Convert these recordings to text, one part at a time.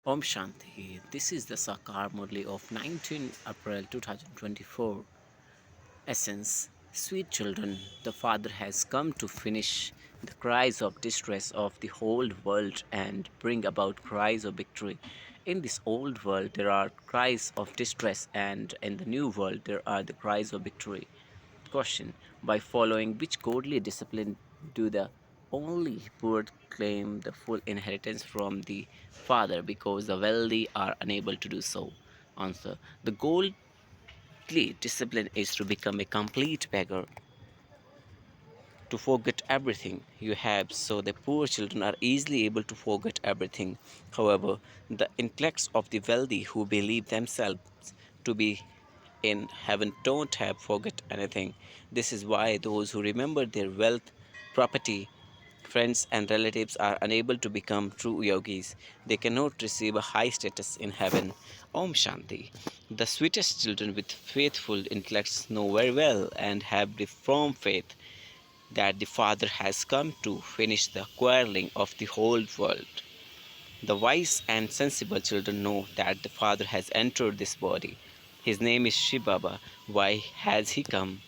Om Shanti. This is the Sakar Murli of 19 April 2024. Essence. Sweet children, the Father has come to finish the cries of distress of the whole world and bring about cries of victory. In this old world, there are cries of distress, and in the new world, there are the cries of victory. Question. By following which godly discipline do the only poor claim the full inheritance from the Father because the wealthy are unable to do so? Answer. The godly discipline is to become a complete beggar, to forget everything you have, so the poor children are easily able to forget everything. However, the intellects of the wealthy who believe themselves to be in heaven don't have forget anything. This is why those who remember their wealth, property, friends, and relatives are unable to become true yogis. They cannot receive a high status in heaven. Om Shanti. The sweetest children with faithful intellects know very well and have the firm faith that the Father has come to finish the quarreling of the whole world. The wise and sensible children know that the Father has entered this body. His name is Shibaba. Why has he come?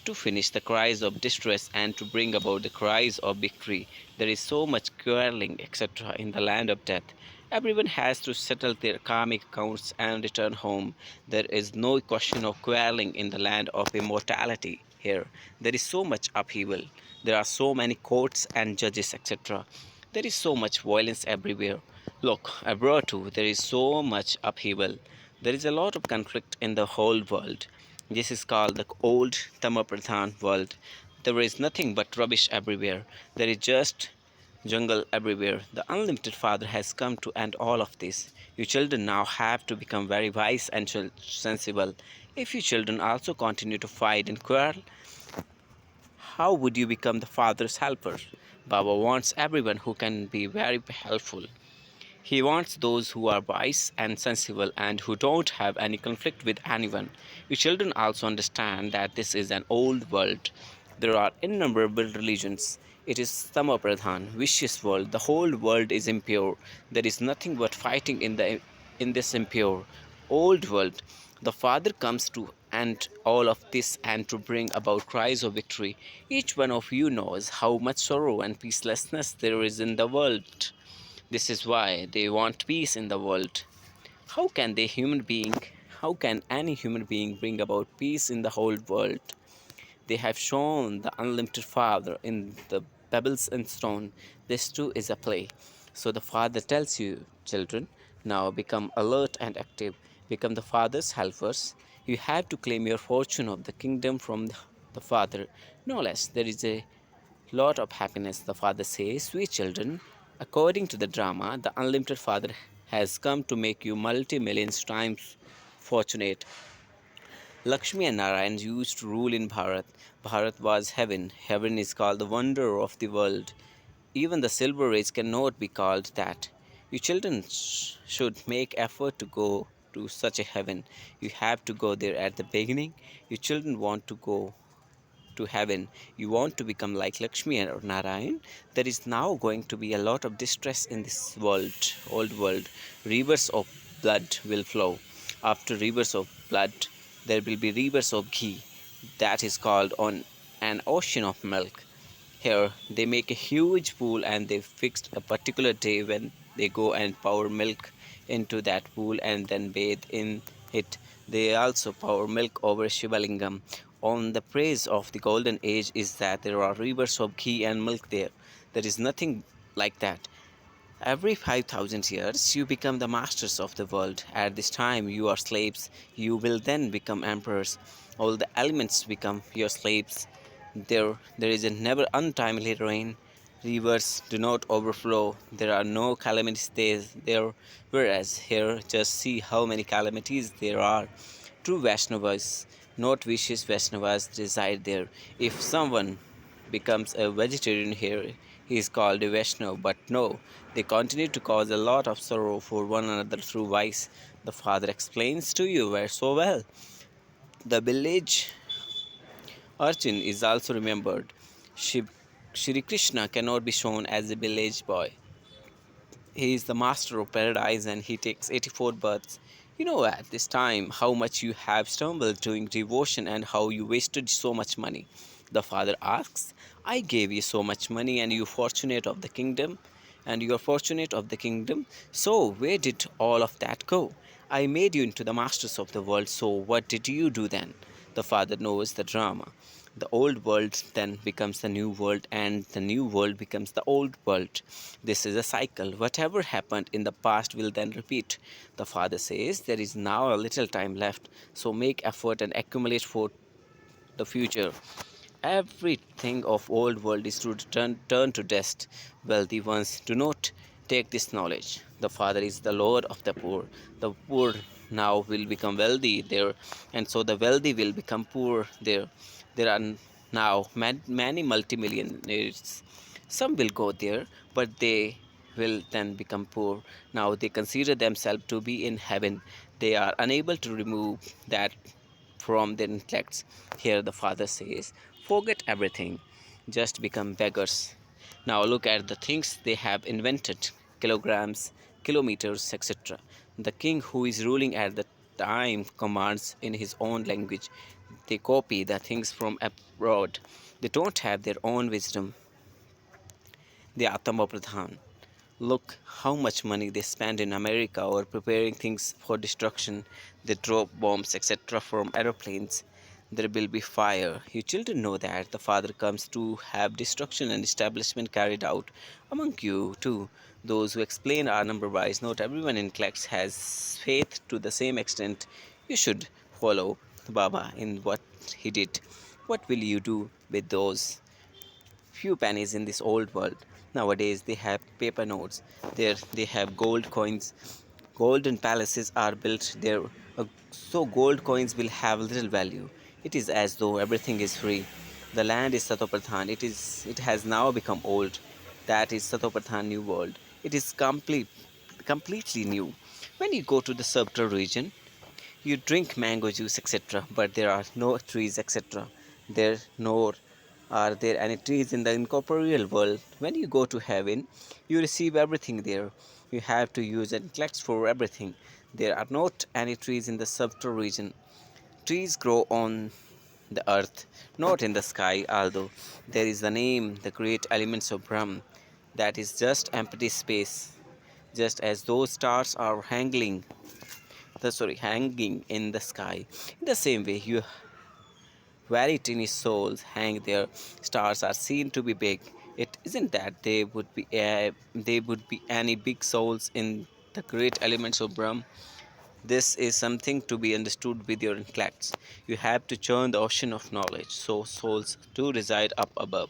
To finish the cries of distress and to bring about the cries of victory. There is so much quarreling, etc., in the land of death. Everyone has to settle their karmic accounts and return home. There is no question of quarreling in the land of immortality here. There is so much upheaval. There are so many courts and judges, etc. There is so much violence everywhere. Look, abroad too, there is so much upheaval. There is a lot of conflict in the whole world. This is called the old Tamapradhan world. There is nothing but rubbish everywhere. There is just jungle everywhere. The unlimited Father has come to end all of this. You children now have to become very wise and sensible. If you children also continue to fight and quarrel, how would you become the Father's helper? Baba wants everyone who can be very helpful. He wants those who are wise and sensible and who don't have any conflict with anyone. You children also understand that this is an old world. There are innumerable religions. It is Samapradhan, vicious world. The whole world is impure. There is nothing but fighting in this impure old world. The Father comes to end all of this and to bring about cries of victory. Each one of you knows how much sorrow and peacelessness there is in the world. This is why they want peace in the world. How can how can any human being bring about peace in the whole world? They have shown the unlimited Father in the pebbles and stone. This too is a play. So the Father tells you, children, now become alert and active. Become the Father's helpers. You have to claim your fortune of the kingdom from the Father. No less, there is a lot of happiness, the Father says. Sweet children, according to the drama, the unlimited Father has come to make you multi-millions times fortunate. Lakshmi and Narayan used to rule in Bharat. Bharat was heaven. Heaven is called the wonder of the world. Even the silver age cannot be called that. You children should make effort to go to such a heaven. You have to go there at the beginning. You children want to go to heaven. You want to become like Lakshmi or Narayan. There is now going to be a lot of distress in this world, old world. Rivers of blood will flow. After rivers of blood, there will be rivers of ghee. That is called on an ocean of milk. Here, they make a huge pool and they fixed a particular day when they go and pour milk into that pool and then bathe in it. They also pour milk over Shivalingam. On the praise of the golden age is that there are rivers of ghee and milk there. There is nothing like that. Every 5,000 years, you become the masters of the world. At this time, you are slaves. You will then become emperors. All the elements become your slaves. There is a never untimely rain. Rivers do not overflow. There are no calamities there. Whereas here, just see how many calamities there are. True Vaishnavas, not vicious Vaishnavas, reside there. If someone becomes a vegetarian here, he is called a Vaishnav. But no, they continue to cause a lot of sorrow for one another through vice. The Father explains to you very so well. The village urchin is also remembered. Shri Krishna cannot be shown as a village boy. he is the master of paradise and he takes 84 births. You know at this time how much you have stumbled doing devotion and how you wasted so much money. The father asks, I gave you so much money and you are fortunate of the kingdom. So where did all of that go? I made you into the masters of the world, so what did you do then? The father knows the drama. The old world then becomes the new world, and the new world becomes the old world. This is a cycle. Whatever happened in the past will then repeat. The father says there is now a little time left, so make effort and accumulate for the future. Everything of old world is to turn to dust. Wealthy ones do not take this knowledge. The Father is the Lord of the poor. The poor now will become wealthy there, and so the wealthy will become poor there. There are now many multimillionaires. Some will go there, but they will then become poor. Now they consider themselves to be in heaven. They are unable to remove that from their intellects. Here the father says, forget everything, just become beggars. Now look at the things they have invented: kilograms, kilometers, etc. The king who is ruling at the time commands in his own language. They copy the things from abroad. They don't have their own wisdom. They are Pradhan. Look how much money they spend in America or preparing things for destruction. They drop bombs, etc., from aeroplanes. There will be fire. You children know that the Father comes to have destruction and establishment carried out among you too. Those who explain our number wise, not everyone in class has faith to the same extent. You should follow Baba in what he did. What will you do with those few pennies in this old world? Nowadays they have paper notes. There they have gold coins. Golden palaces are built there, so gold coins will have little value. It is as though everything is free. The land is Satopradhan. It has now become old. That is Satopradhan new world. It is completely new. When you go to the subter region, you drink mango juice, etc., but there are no trees, etc. There nor are there any trees in the incorporeal world. When you go to heaven, you receive everything there. You have to use intellect for everything. There are not any trees in the subter region. Trees grow on the earth, not in the sky, although there is the name, the great elements of Brahm. That is just empty space, just as those stars are hanging in the sky. In the same way, you very tiny souls hang there. Stars are seen to be big. It isn't that they would be any big souls in the great elements of Brahm. This is something to be understood with your intellects. You have to churn the ocean of knowledge, so souls do reside up above.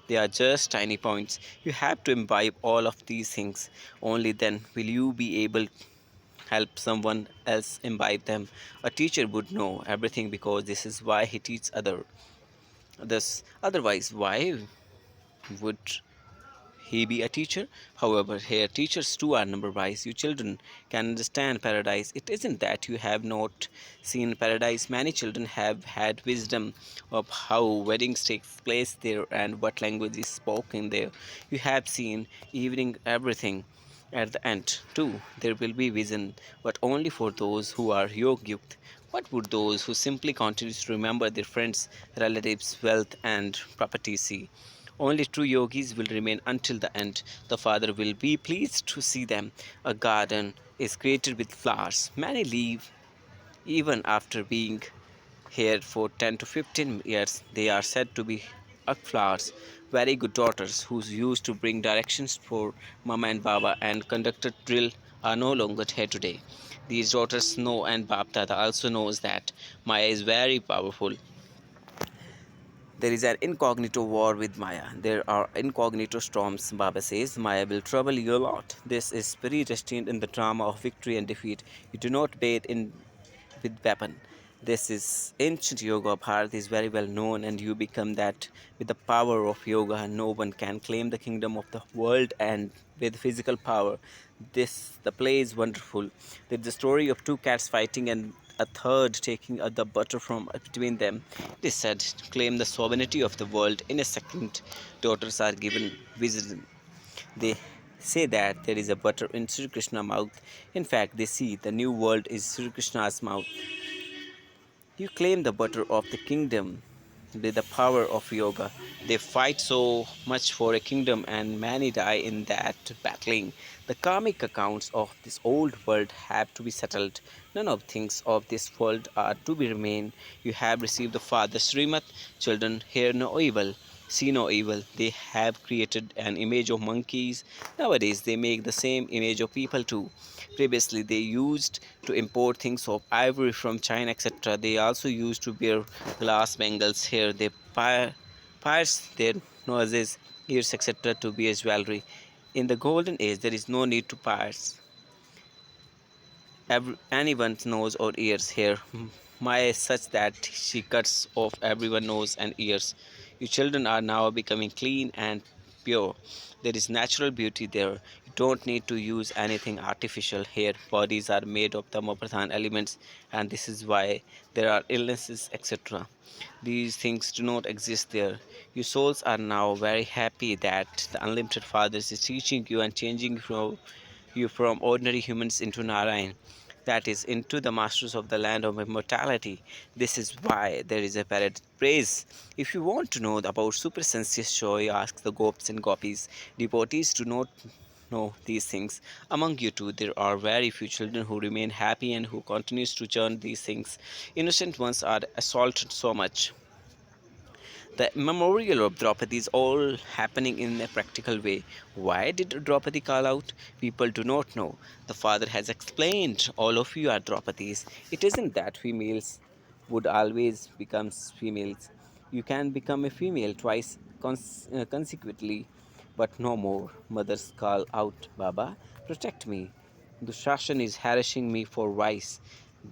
They are just tiny points. You have to imbibe all of these things. Only then will you be able help someone else imbibe them. A teacher would know everything because this is why he teaches others. Otherwise, why would he be a teacher? However, here teachers too are number wise. You children can understand paradise. It isn't that you have not seen paradise. Many children have had wisdom of how weddings take place there and what language is spoken there. You have seen evening everything. At the end, too, there will be vision, but only for those who are yog-yukt. What would those who simply continue to remember their friends, relatives, wealth, and property see? Only true yogis will remain until the end. The Father will be pleased to see them. A garden is created with flowers. Many leave even after being here for 10 to 15 years. They are said to be flowers, very good daughters who used to bring directions for Mama and Baba and conducted drill are no longer here today. These daughters know and Bab Dada also knows that Maya is very powerful. There is an incognito war with Maya. There are incognito storms. Baba says Maya will trouble you a lot. This is predestined in the drama of victory and defeat. You do not bathe in with weapon. This is ancient yoga of Bharat is very well known, and you become that with the power of yoga. No one can claim the kingdom of the world and with physical power. The play is wonderful. There is the story of two cats fighting and a third taking the butter from between them. It is said to claim the sovereignty of the world in a second. Daughters are given wisdom. They say that there is a butter in Sri Krishna's mouth. In fact, they see the new world is Sri Krishna's mouth. You claim the butter of the kingdom with the power of yoga. They fight so much for a kingdom and many die in that battling. The karmic accounts of this old world have to be settled. None of things of this world are to be remain. You have received the Father Srimat. Children, hear no evil, see no evil. They have created an image of monkeys. Nowadays they make the same image of people too. Previously, they used to import things of ivory from China, etc. They also used to wear glass bangles here. They pierce their noses, ears, etc. to be as jewelry. In the golden age, there is no need to pierce anyone's nose or ears here. Maya is such that she cuts off everyone's nose and ears. You children are now becoming clean and pure. There is natural beauty there. You don't need to use anything artificial here. Bodies are made of thermopradhan elements, and this is why there are illnesses, etc. These things do not exist there. Your souls are now very happy that the unlimited Father is teaching you and changing you from ordinary humans into Narayan, that is, into the masters of the land of immortality. This is why there is a parrot praise. If you want to know about supersensuous joy, ask the gopis and gopis. Devotees do not know these things. Among you two, there are very few children who remain happy and who continues to churn these things. Innocent ones are assaulted so much. The memorial of Draupadi is all happening in a practical way. Why did Draupadi call out? People do not know. The father has explained, all of you are Draupadis. It isn't that females would always become females. You can become a female twice consecutively, but no more. Mothers call out, Baba, protect me. Dushashan is harassing me for vice.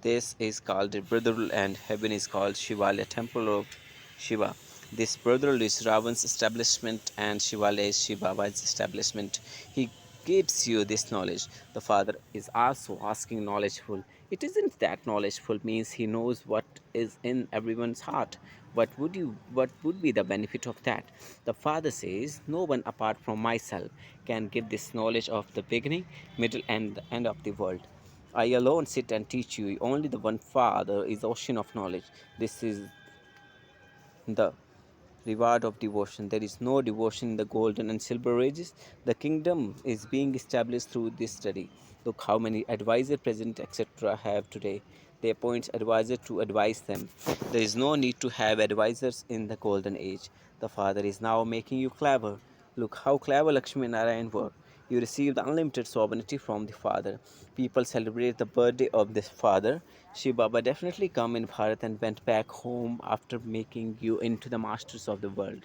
This is called a brothel, and heaven is called Shivalaya, temple of Shiva. This brothel is Ravan's establishment, and Shivalaya is Shiva Baba's establishment. He gives you this knowledge. The Father is also asking knowledgeful. It isn't that knowledgeful means he knows what is in everyone's heart. What would be the benefit of that? The Father says, no one apart from myself can give this knowledge of the beginning, middle, and the end of the world. I alone sit and teach you. Only the one Father is the ocean of knowledge. This is the reward of devotion. There is no devotion in the golden and silver ages. The kingdom is being established through this study. Look how many advisor, president, etc. have today. They appoint advisor to advise them. There is no need to have advisors in the golden age. The Father is now making you clever. Look how clever Lakshmi and Narayan were. You received unlimited sovereignty from the Father. People celebrate the birthday of the Father. Shiv Baba definitely come in Bharat and went back home after making you into the masters of the world.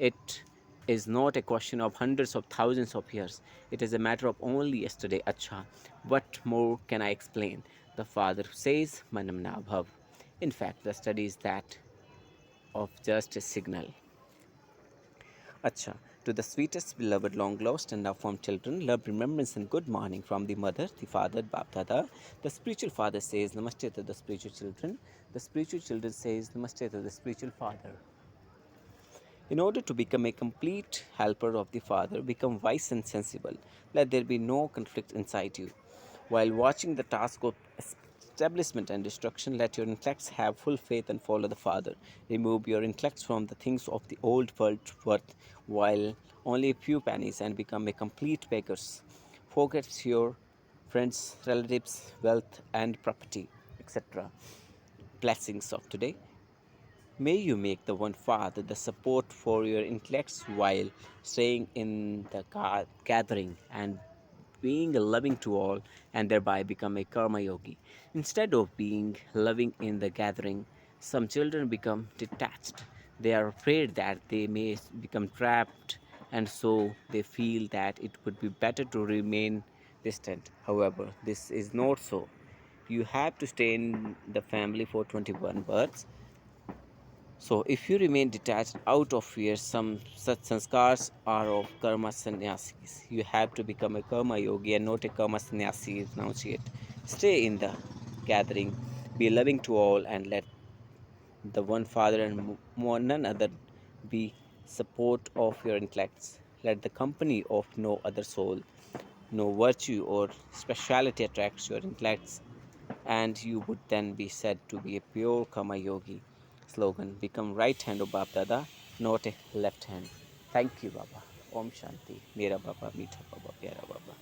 It is not a question of hundreds of thousands of years. It is a matter of only yesterday. Acha, what more can I explain? The Father says, Manamna Bhav. In fact, the study is that of just a signal. Acha, to the sweetest beloved long lost and now from children, love, remembrance, and good morning from the mother, the father, Bap Dada. The spiritual father says Namaste to the spiritual children. The spiritual children says Namaste to the spiritual father. In order to become a complete helper of the Father, become wise and sensible. Let there be no conflict inside you. While watching the task of establishment and destruction, let your intellects have full faith and follow the Father. Remove your intellects from the things of the old world worth while only a few pennies and become a complete beggars. Forget your friends, relatives, wealth, and property, etc. Blessings of today. May you make the one Father the support for your intellects while staying in the gathering and being loving to all and thereby become a karma yogi. Instead of being loving in the gathering, some children become detached. They are afraid that they may become trapped and so they feel that it would be better to remain distant. However, this is not so. You have to stay in the family for 21 births. So, if you remain detached out of fear, some such sanskars are of karma sannyasis. You have to become a karma yogi and not a karma sannyasi, enunciate. Stay in the gathering, be loving to all, and let the one Father and none other be support of your intellects. Let the company of no other soul. no virtue or speciality attracts your intellects, and you would then be said to be a pure Karma Yogi. Slogan: Become right hand of Bap Dada, not a left hand. Thank you, Baba. Om Shanti. Mera Baba, Meetha Baba, Pyara Baba.